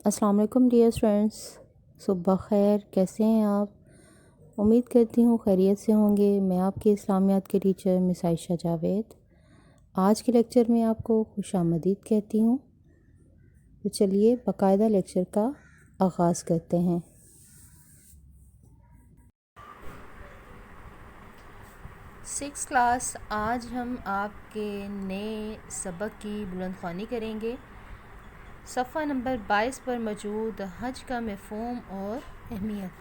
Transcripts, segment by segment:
अस्सलाम वालेकुम dear friends. सुबह खैर, कैसे हैं आप? उम्मीद करती हूँ खैरियत से होंगे। मैं आपके इस्लामियात के टीचर मिस आयशा जावेद आज के लेक्चर में आपको खुशामदीद कहती हूँ। तो चलिए बाकायदा लेक्चर का आगाज़ करते हैं। सिक्स क्लास, आज हम आपके नए सबक की बुलंदख्वानी करेंगे। सफ़ा नंबर 22 पर मौजूद हज का मफ़हूम और अहमियत,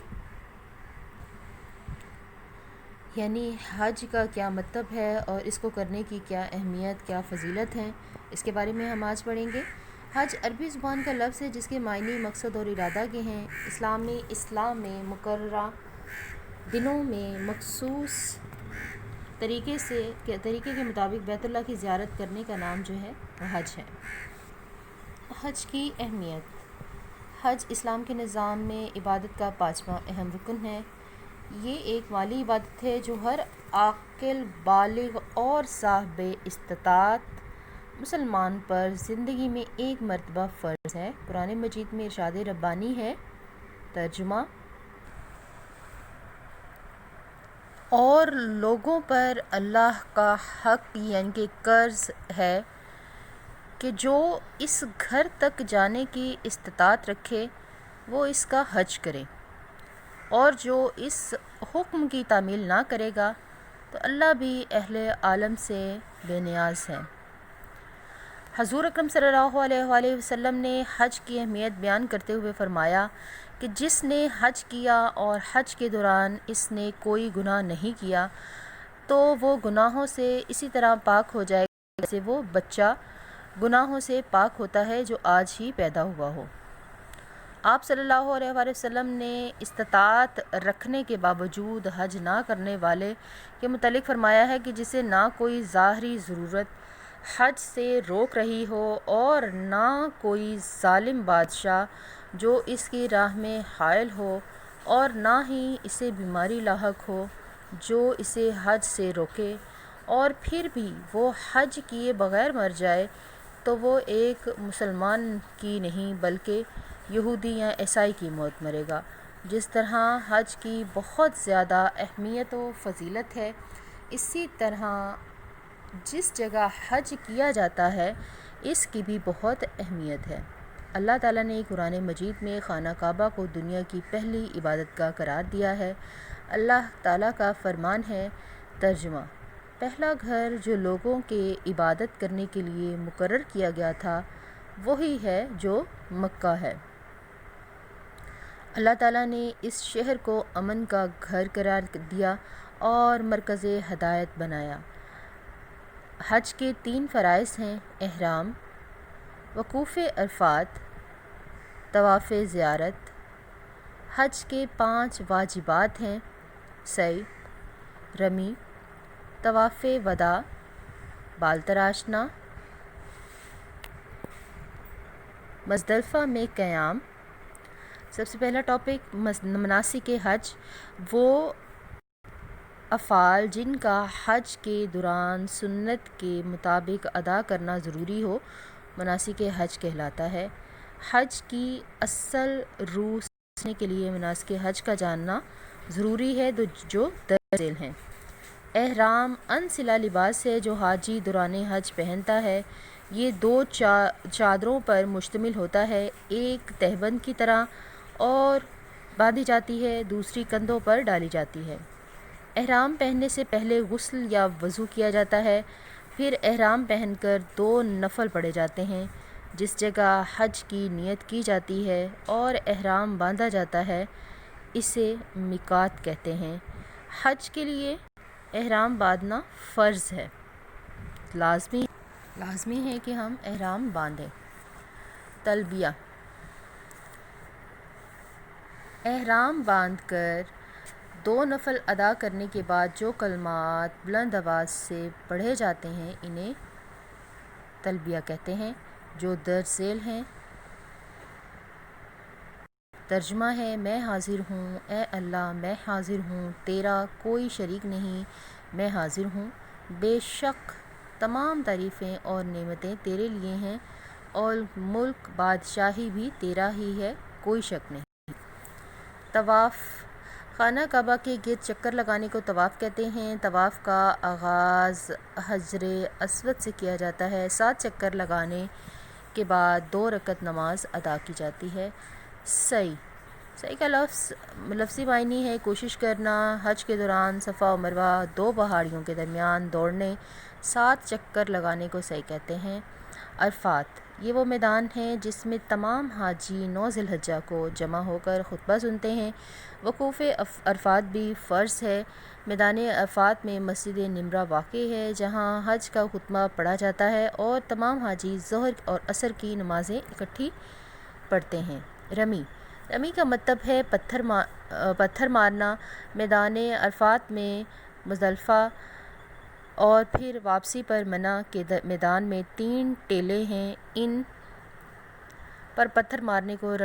यानी हज का क्या मतलब है और इसको करने की क्या अहमियत, क्या फ़जीलत है, इसके बारे में हम आज पढ़ेंगे। हज अरबी ज़ुबान का लफ्ज़ है जिसके मायने, मकसद और इरादा के हैं। इस्लाम में मुकर्ररा दिनों में मखसूस तरीके के मुताबिक बैतुल्लाह की ज़ियारत करने का नाम जो है वो हज है। हज की अहमियत। हज इस्लाम के निज़ाम में इबादत का 5वां अहम रुकन है। ये एक माली इबादत है जो हर आकिल, बालिग और साहिब इस्तिताअत मुसलमान पर ज़िंदगी में एक मरतबा फ़र्ज़ है। कुरान मजीद में इरशाद रब्बानी है, तर्जुमा, और लोगों पर अल्लाह का हक यानी कि कर्ज़ है कि जो इस घर तक जाने की इस्तिताअत रखे वो इसका हज करे, और जो इस हुक्म की तामील ना करेगा तो अल्लाह भी अहले आलम से बेनियाज है। हज़ूर अकरम सल्लल्लाहु अलैहि वसल्लम ने हज की अहमियत बयान करते हुए फ़रमाया कि जिसने हज किया और हज के दौरान इसने कोई गुनाह नहीं किया तो वो गुनाहों से इसी तरह पाक हो जाएगा जैसे वो बच्चा गुनाहों से पाक होता है जो आज ही पैदा हुआ हो। आप सल्लल्लाहु अलैहि वसल्लम ने इस्तिताअत रखने के बावजूद हज ना करने वाले के मुतल्लिक़ फ़रमाया है कि जिसे ना कोई ज़ाहरी ज़रूरत हज से रोक रही हो और ना कोई ज़ालिम बादशाह जो इसकी राह में हायल हो, और ना ही इसे बीमारी लाहक हो जो इसे हज से रोके, और फिर भी वो हज किए बग़ैर मर जाए तो वो एक मुसलमान की नहीं बल्कि यहूदी या ईसाई की मौत मरेगा। जिस तरह हज की बहुत ज़्यादा अहमियत व फ़जीलत है, इसी तरह जिस जगह हज किया जाता है इसकी भी बहुत अहमियत है। अल्लाह ताला ने कुरान मजीद में खाना काबा को दुनिया की पहली इबादत का करार दिया है। अल्लाह ताला का फरमान है, तर्जुमा, पहला घर जो लोगों के इबादत करने के लिए मुकर्रर किया गया था वही है जो मक्का है। अल्लाह ताला ने इस शहर को अमन का घर करार दिया और मरकज़ हदायत बनाया। हज के 3 फ़राइज़ हैं, एहराम, वकूफ़ अरफ़ात, तवाफ़ ज़ियारत। हज के 5 वाजिबात हैं, सई, रमी, तवाफ़ वदा, बाल तराशना, मुज़दलिफ़ा में क़याम। सबसे पहला टॉपिक मनासिक हज, वो अफ़ाल जिनका हज के दौरान सुन्नत के मुताबिक अदा करना ज़रूरी हो, मनासिक हज कहलाता है। हज की असल रूह समझने के लिए मनासिक हज का जानना ज़रूरी है जो दर्ज हैं। एहराम अनसिला लिबास है जो हाजी दौरान हज पहनता है। ये 2 चादरों पर मुश्तमिल होता है, एक तहबंद की तरह और बांधी जाती है, दूसरी कंधों पर डाली जाती है। एहराम पहनने से पहले गुस्ल या वज़ू किया जाता है, फिर एहराम पहनकर 2 नफल पढ़े जाते हैं। जिस जगह हज की नियत की जाती है और एहराम बांधा जाता है इसे मिकात कहते हैं। हज के लिए एहराम बांधना फ़र्ज़ है, लाज़मी है कि हम एहराम बांधें। तलबिया, एहराम बांधकर 2 नफल अदा करने के बाद जो कलमात बुलंद आवाज़ से पढ़े जाते हैं इन्हें तलबिया कहते हैं, जो दर्ज झेल हैं। तर्जुमा है, मैं हाज़िर हूँ, ए अल्लाह मैं हाज़िर हूँ, तेरा कोई शरीक नहीं, मैं हाज़िर हूँ। बेशक तमाम तारीफ़ें और नेमतें तेरे लिए हैं, اور ملک بادشاہی بھی تیرا ہی ہے، کوئی شک نہیں۔ طواف، خانہ کعبہ کے گرد چکر لگانے کو طواف کہتے ہیں۔ طواف کا آغاز حجر اسود سے کیا جاتا ہے۔ 7 چکر لگانے کے بعد 2 رکعت نماز ادا کی جاتی ہے۔ سعی کا لفظی معنی ہے کوشش کرنا۔ حج کے دوران صفا و مروہ 2 پہاڑیوں کے درمیان دوڑنے، 7 چکر لگانے کو سعی کہتے ہیں۔ عرفات، یہ وہ میدان ہے جس میں تمام حاجی 9 ذی الحجہ کو جمع ہو کر خطبہ سنتے ہیں۔ وقوف عرفات بھی فرض ہے۔ میدان عرفات میں مسجد نمرہ واقع ہے جہاں حج کا خطبہ پڑھا جاتا ہے اور تمام حاجی ظہر اور عصر کی نمازیں اکٹھی پڑھتے ہیں۔ رمی کا مطلب ہے پتھر مارنا۔ میدان عرفات میں مزدلفہ اور پھر واپسی پر منی کے میدان میں 3 ٹیلے ہیں، ان پر پتھر مارنے کو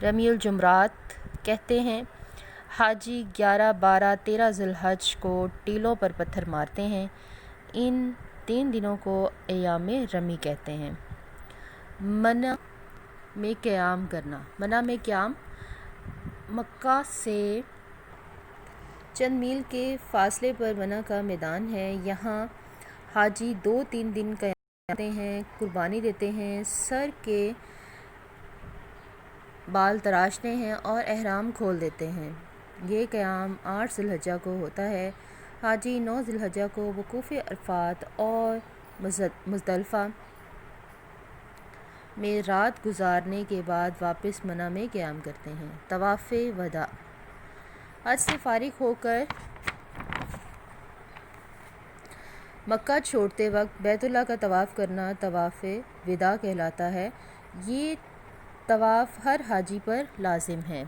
رمی الجمرات کہتے ہیں۔ حاجی 11، 12، 13 ذی الحجہ کو ٹیلوں پر پتھر مارتے ہیں۔ ان 3 دنوں کو ایام رمی کہتے ہیں۔ منی میں قیام کرنا، مکہ سے چند میل کے فاصلے پر منی کا میدان ہے۔ یہاں حاجی 2-3 دن قیام کرتے ہیں، قربانی دیتے ہیں، سر کے بال تراشتے ہیں اور احرام کھول دیتے ہیں۔ یہ قیام 8 ذی الحجہ کو ہوتا ہے۔ حاجی 9 ذی الحجہ کو وقوف عرفات اور مزدلفہ میں رات گزارنے کے بعد واپس منی میں قیام کرتے ہیں۔ طواف وداع، حج سے فارغ ہو کر مکہ چھوڑتے وقت بیت اللہ کا طواف کرنا طواف وداع کہلاتا ہے۔ یہ طواف ہر حاجی پر لازم ہے۔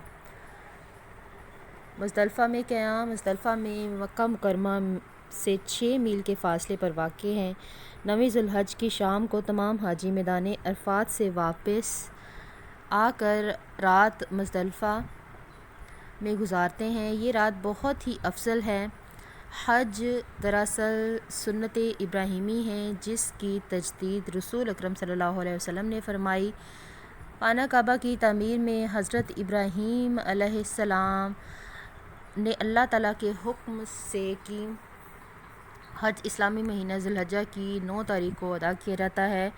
مزدلفہ میں قیام، مزدلفہ میں مکہ مکرمہ سے 6 میل کے فاصلے پر واقع ہے۔ 9 ذی الحجہ کی شام کو تمام حاجی میدان عرفات سے واپس آ کر رات مزدلفہ میں گزارتے ہیں۔ یہ رات بہت ہی افضل ہے۔ حج دراصل سنت ابراہیمی ہے جس کی تجدید رسول اکرم صلی اللہ علیہ وسلم نے فرمائی۔ خانہ کعبہ کی تعمیر میں حضرت ابراہیم علیہ السلام نے اللہ تعالیٰ کے حکم سے کی۔ حج اسلامی مہینہ ذی الحجہ کی 9 تاریخ کو ادا کیا جاتا ہے۔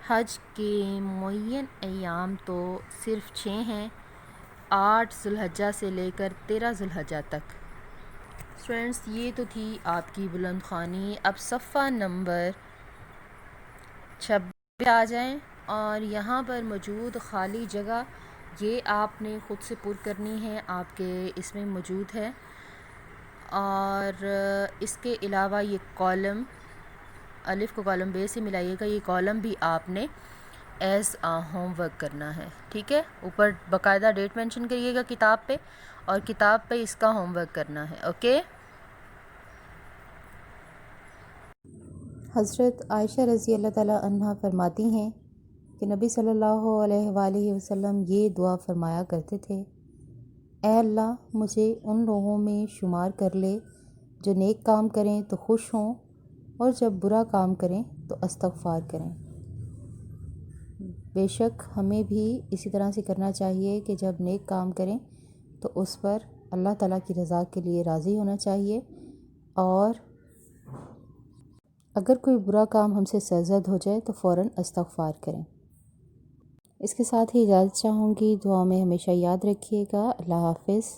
حج کے معین ایام تو صرف 6 ہیں، 8 ذی الحجہ سے لے کر 13 ذی الحجہ تک۔ اسٹوڈنٹس، یہ تو تھی آپ کی بلند خوانی۔ اب صفحہ نمبر 26 پہ آ جائیں اور یہاں پر موجود خالی جگہ یہ آپ نے خود سے پر کرنی ہے، آپ کے اس میں موجود ہے۔ اور اس کے علاوہ یہ کالم، الف کو کالم بے سے ملائیے گا، یہ کالم بھی آپ نے ایز ہوم ورک کرنا ہے، ٹھیک ہے۔ اوپر باقاعدہ ڈیٹ مینشن کریے گا کتاب پہ، اور کتاب پہ اس کا ہوم ورک کرنا ہے، اوکے۔ حضرت عائشہ رضی اللہ تعالیٰ عنہا فرماتی ہیں کہ نبی صلی اللہ علیہ وآلہ وسلم یہ دعا فرمایا کرتے تھے: اے اللہ، مجھے ان لوگوں میں شمار کر لے جو نیک کام کریں تو خوش ہوں اور جب برا کام کریں تو استغفار کریں۔ بے شک ہمیں بھی اسی طرح سے کرنا چاہیے کہ جب نیک کام کریں تو اس پر اللہ تعالیٰ کی رضا کے لیے راضی ہونا چاہیے، اور اگر کوئی برا کام ہم سے سرزد ہو جائے تو فوراً استغفار کریں۔ اس کے ساتھ ہی اجازت چاہوں گی، دعا میں ہمیشہ یاد رکھیے گا۔ اللہ حافظ۔